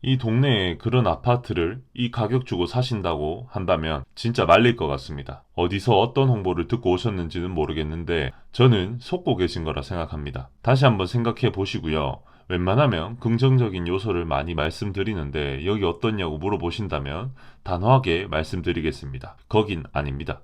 이 동네에 그런 아파트를 이 가격 주고 사신다고 한다면 진짜 말릴 것 같습니다. 어디서 어떤 홍보를 듣고 오셨는지는 모르겠는데 저는 속고 계신 거라 생각합니다. 다시 한번 생각해 보시고요. 웬만하면 긍정적인 요소를 많이 말씀드리는데 여기 어떻냐고 물어보신다면 단호하게 말씀드리겠습니다. 거긴 아닙니다.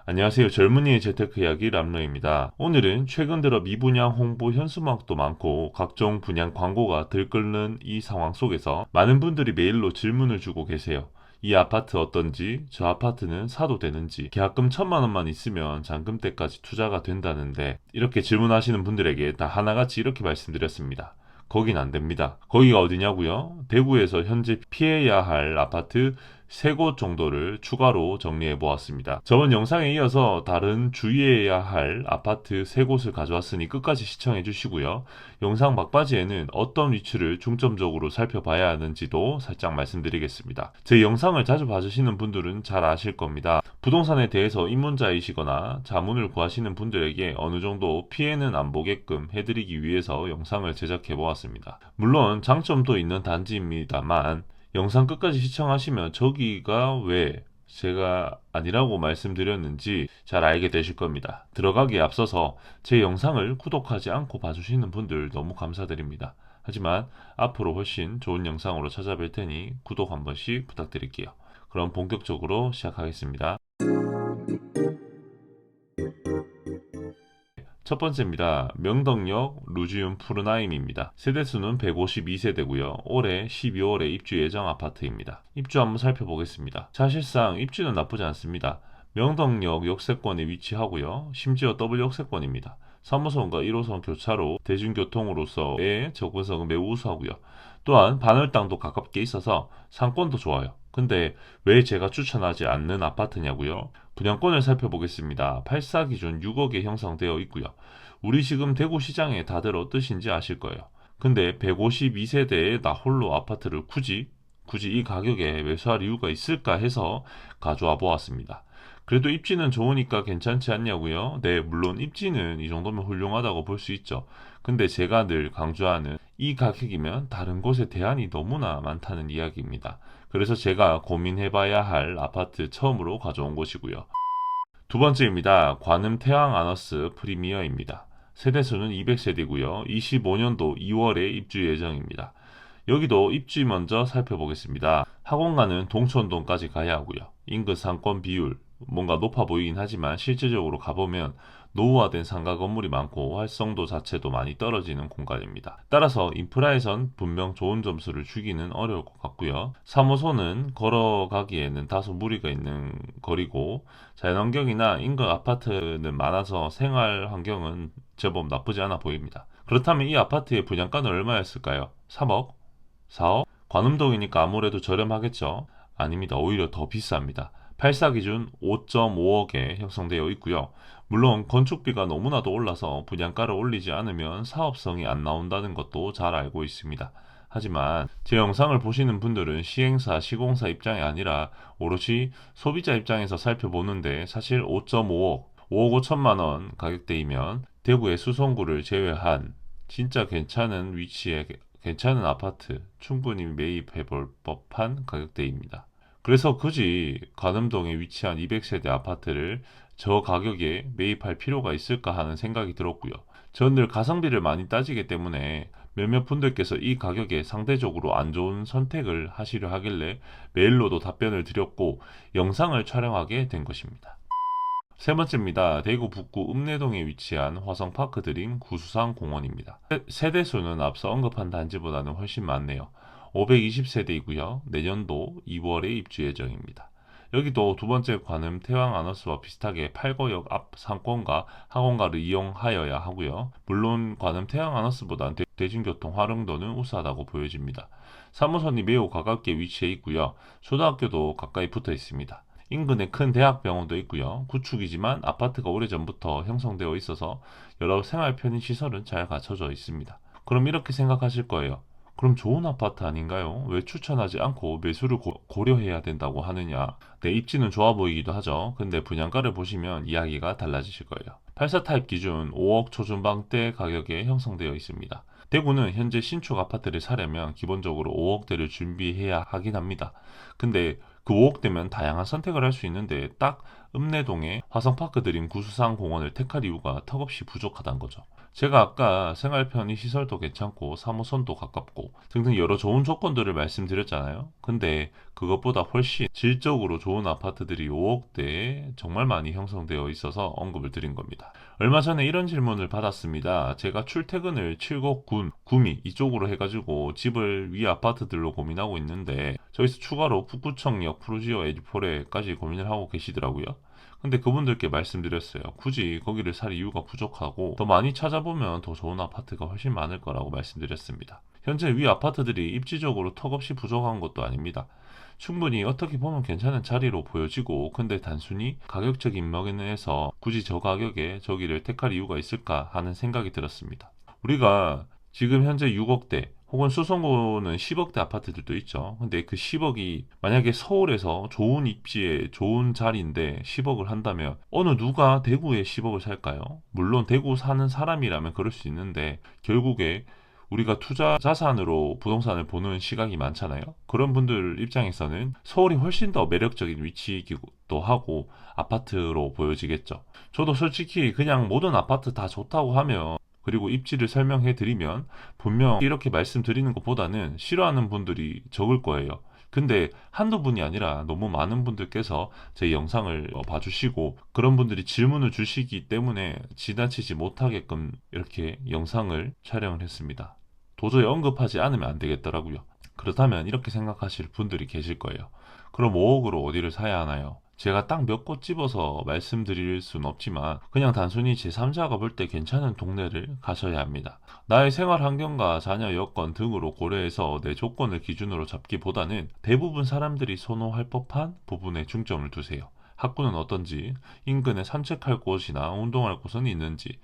안녕하세요. 젊은이의 재테크 이야기 람로입니다. 오늘은 최근 들어 미분양 홍보 현수막도 많고 각종 분양 광고가 들끓는 이 상황 속에서 많은 분들이 메일로 질문을 주고 계세요. 이 아파트 어떤지, 저 아파트는 사도 되는지, 계약금 1,000만 원만 있으면 잔금 때까지 투자가 된다는데 이렇게 질문하시는 분들에게 다 하나같이 이렇게 말씀드렸습니다. 거긴 안 됩니다. 거기가 어디냐고요? 대구에서 현재 피해야 할 아파트 3곳 정도를 추가로 정리해 보았습니다. 저번 영상에 이어서 다른 주의해야 할 아파트 3곳을 가져왔으니 끝까지 시청해 주시고요. 영상 막바지에는 어떤 위치를 중점적으로 살펴봐야 하는지도 살짝 말씀드리겠습니다. 제 영상을 자주 봐주시는 분들은 잘 아실 겁니다. 부동산에 대해서 입문자이시거나 자문을 구하시는 분들에게 어느 정도 피해는 안 보게끔 해드리기 위해서 영상을 제작해 보았습니다. 물론 장점도 있는 단지입니다만 영상 끝까지 시청하시면 저기가 왜 제가 아니라고 말씀드렸는지 잘 알게 되실 겁니다. 들어가기에 앞서서 제 영상을 구독하지 않고 봐주시는 분들 너무 감사드립니다. 하지만 앞으로 훨씬 좋은 영상으로 찾아뵐 테니 구독 한 번씩 부탁드릴게요. 그럼 본격적으로 시작하겠습니다. 첫 번째입니다. 명덕역 루지움 푸르나임입니다. 세대수는 152세대고요. 올해 12월에 입주 예정 아파트입니다. 입주 한번 살펴보겠습니다. 사실상 입주는 나쁘지 않습니다. 명덕역 역세권에 위치하고요. 심지어 더블 역세권입니다. 3호선과 1호선 교차로 대중교통으로서의 접근성은 매우 우수하고요. 또한 반월당도 가깝게 있어서 상권도 좋아요. 근데 왜 제가 추천하지 않는 아파트냐고요? 분양권을 살펴보겠습니다. 84 기준 6억에 형성되어 있고요. 우리 지금 대구시장에 다들 어떠신지 아실 거예요. 근데 152세대의 나 홀로 아파트를 굳이 이 가격에 매수할 이유가 있을까 해서 가져와 보았습니다. 그래도 입지는 좋으니까 괜찮지 않냐고요? 네, 물론 입지는 이 정도면 훌륭하다고 볼 수 있죠. 근데 제가 늘 강조하는 이 가격이면 다른 곳에 대안이 너무나 많다는 이야기입니다. 그래서 제가 고민해봐야 할 아파트 처음으로 가져온 곳이고요. 두 번째입니다. 관음 태왕 아너스 프리미어입니다. 세대수는 200세대고요. 25년도 2월에 입주 예정입니다. 여기도 입지 먼저 살펴보겠습니다. 학원가는 동촌동까지 가야 하고요. 인근 상권 비율 뭔가 높아 보이긴 하지만 실제적으로 가보면 노후화된 상가 건물이 많고 활성도 자체도 많이 떨어지는 공간입니다. 따라서 인프라에선 분명 좋은 점수를 주기는 어려울 것 같고요. 3호선은 걸어가기에는 다소 무리가 있는 거리고 자연환경이나 인근 아파트는 많아서 생활 환경은 제법 나쁘지 않아 보입니다. 그렇다면 이 아파트의 분양가는 얼마였을까요? 3억? 4억? 관음동이니까 아무래도 저렴하겠죠? 아닙니다. 오히려 더 비쌉니다. 84 기준 5.5억에 형성되어 있고요. 물론 건축비가 너무나도 올라서 분양가를 올리지 않으면 사업성이 안 나온다는 것도 잘 알고 있습니다. 하지만 제 영상을 보시는 분들은 시행사, 시공사 입장이 아니라 오롯이 소비자 입장에서 살펴보는데 사실 5.5억, 5억 5천만 원 가격대이면 대구의 수성구를 제외한 진짜 괜찮은 위치에 괜찮은 아파트 충분히 매입해 볼 법한 가격대입니다. 그래서 굳이 관음동에 위치한 200세대 아파트를 저 가격에 매입할 필요가 있을까 하는 생각이 들었고요. 전 늘 가성비를 많이 따지기 때문에 몇몇 분들께서 이 가격에 상대적으로 안 좋은 선택을 하시려 하길래 메일로도 답변을 드렸고 영상을 촬영하게 된 것입니다. 세 번째입니다. 대구 북구 읍내동에 위치한 화성파크 드림 구수상 공원입니다. 세대수는 앞서 언급한 단지보다는 훨씬 많네요. 520세대이고요. 내년도 2월에 입주 예정입니다. 여기도 두 번째 관음 태왕 아너스와 비슷하게 8거역 앞 상권과 학원가를 이용하여야 하고요. 물론 관음 태왕 아너스보단 대중교통 활용도는 우수하다고 보여집니다. 3호선이 매우 가깝게 위치해 있고요. 초등학교도 가까이 붙어 있습니다. 인근에 큰 대학병원도 있고요. 구축이지만 아파트가 오래전부터 형성되어 있어서 여러 생활 편의 시설은 잘 갖춰져 있습니다. 그럼 이렇게 생각하실 거예요. 그럼 좋은 아파트 아닌가요? 왜 추천하지 않고 매수를 고려해야 된다고 하느냐? 네, 입지는 좋아 보이기도 하죠. 근데 분양가를 보시면 이야기가 달라지실 거예요. 84 타입 기준 5억 초중반대 가격에 형성되어 있습니다. 대구는 현재 신축 아파트를 사려면 기본적으로 5억대를 준비해야 하긴 합니다. 근데 그 5억대면 다양한 선택을 할 수 있는데 딱 읍내동에 화성파크 드림 구수상 공원을 택할 이유가 턱없이 부족하다는 거죠. 제가 아까 생활 편의 시설도 괜찮고 사무선도 가깝고 등등 여러 좋은 조건들을 말씀드렸잖아요. 근데 그것보다 훨씬 질적으로 좋은 아파트들이 5억대에 정말 많이 형성되어 있어서 언급을 드린 겁니다. 얼마 전에 이런 질문을 받았습니다. 제가 출퇴근을 칠곡, 군, 구미 이쪽으로 해가지고 집을 위 아파트들로 고민하고 있는데 저기서 추가로 북구청역, 푸르지오, 에디포레까지 고민을 하고 계시더라고요. 근데 그분들께 말씀드렸어요. 굳이 거기를 살 이유가 부족하고 더 많이 찾아보면 더 좋은 아파트가 훨씬 많을 거라고 말씀드렸습니다. 현재 위 아파트들이 입지적으로 턱없이 부족한 것도 아닙니다. 충분히 어떻게 보면 괜찮은 자리로 보여지고 근데 단순히 가격적인 면에서 굳이 저 가격에 저기를 택할 이유가 있을까 하는 생각이 들었습니다. 우리가 지금 현재 6억대 혹은 수성구는 10억대 아파트들도 있죠. 근데 그 10억이 만약에 서울에서 좋은 입지에 좋은 자리인데 10억을 한다면 어느 누가 대구에 10억을 살까요? 물론 대구 사는 사람이라면 그럴 수 있는데 결국에 우리가 투자 자산으로 부동산을 보는 시각이 많잖아요. 그런 분들 입장에서는 서울이 훨씬 더 매력적인 위치이기도 하고 아파트로 보여지겠죠. 저도 솔직히 그냥 모든 아파트 다 좋다고 하면 그리고 입지를 설명해 드리면 분명 이렇게 말씀드리는 것보다는 싫어하는 분들이 적을 거예요. 근데 한두 분이 아니라 너무 많은 분들께서 제 영상을 봐주시고 그런 분들이 질문을 주시기 때문에 지나치지 못하게끔 이렇게 영상을 촬영을 했습니다. 도저히 언급하지 않으면 안 되겠더라고요. 그렇다면 이렇게 생각하실 분들이 계실 거예요. 그럼 5억으로 어디를 사야 하나요? 제가 딱 몇 곳 집어서 말씀드릴 순 없지만 그냥 단순히 제3자가 볼 때 괜찮은 동네를 가셔야 합니다. 나의 생활 환경과 자녀 여건 등으로 고려해서 내 조건을 기준으로 잡기보다는 대부분 사람들이 선호할 법한 부분에 중점을 두세요. 학구는 어떤지, 인근에 산책할 곳이나 운동할 곳은 있는지,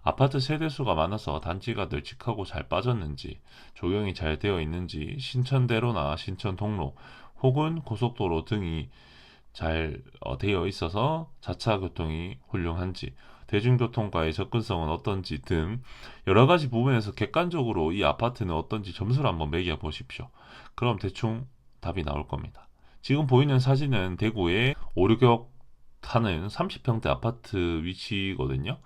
아파트 세대수가 많아서 단지가 널찍하고 잘 빠졌는지, 조경이 잘 되어 있는지, 신천대로나 신천통로 혹은 고속도로 등이 잘 되어 있어서 자차 교통이 훌륭한지, 대중교통과의 접근성은 어떤지 등 여러 가지 부분에서 객관적으로 이 아파트는 어떤지 점수를 한번 매겨 보십시오. 그럼 대충 답이 나올 겁니다. 지금 보이는 사진은 대구의 오류역 하는 30평대 아파트 위치거든요.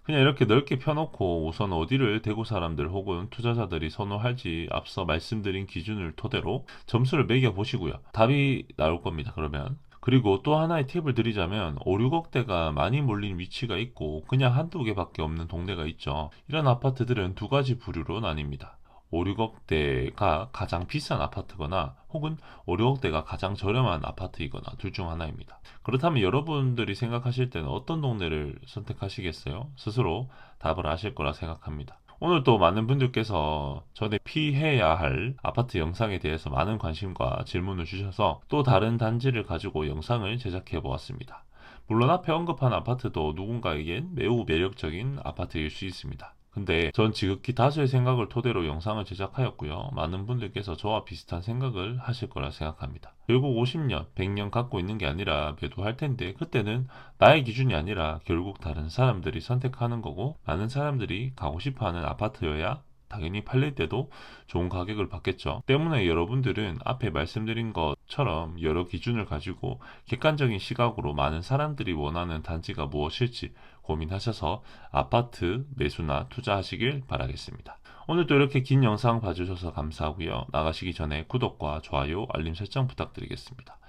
그냥 이렇게 넓게 펴놓고 우선 어디를 대구 사람들 혹은 투자자들이 선호할지 앞서 말씀드린 기준을 토대로 점수를 매겨 보시고요. 답이 나올 겁니다. 그러면. 그리고 또 하나의 팁을 드리자면 5, 6억대가 많이 몰린 위치가 있고 그냥 한두 개밖에 없는 동네가 있죠. 이런 아파트들은 두 가지 부류로 나뉩니다. 5, 6억대가 가장 비싼 아파트거나 혹은 5, 6억대가 가장 저렴한 아파트이거나 둘 중 하나입니다. 그렇다면 여러분들이 생각하실 때는 어떤 동네를 선택하시겠어요? 스스로 답을 아실 거라 생각합니다. 오늘 또 많은 분들께서 전에 피해야 할 아파트 영상에 대해서 많은 관심과 질문을 주셔서 또 다른 단지를 가지고 영상을 제작해 보았습니다. 물론 앞에 언급한 아파트도 누군가에겐 매우 매력적인 아파트일 수 있습니다. 근데 전 지극히 다수의 생각을 토대로 영상을 제작하였고요. 많은 분들께서 저와 비슷한 생각을 하실 거라 생각합니다. 결국 50년, 100년 갖고 있는 게 아니라 매도할 텐데 그때는 나의 기준이 아니라 결국 다른 사람들이 선택하는 거고 많은 사람들이 가고 싶어하는 아파트여야 당연히 팔릴 때도 좋은 가격을 받겠죠. 때문에 여러분들은 앞에 말씀드린 것처럼 여러 기준을 가지고 객관적인 시각으로 많은 사람들이 원하는 단지가 무엇일지 고민하셔서 아파트 매수나 투자하시길 바라겠습니다. 오늘도 이렇게 긴 영상 봐주셔서 감사하고요. 나가시기 전에 구독과 좋아요, 알림 설정 부탁드리겠습니다.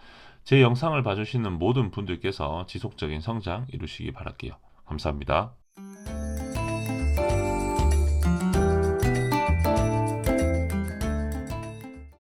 제 영상을 봐주시는 모든 분들께서 지속적인 성장 이루시기 바랄게요. 감사합니다.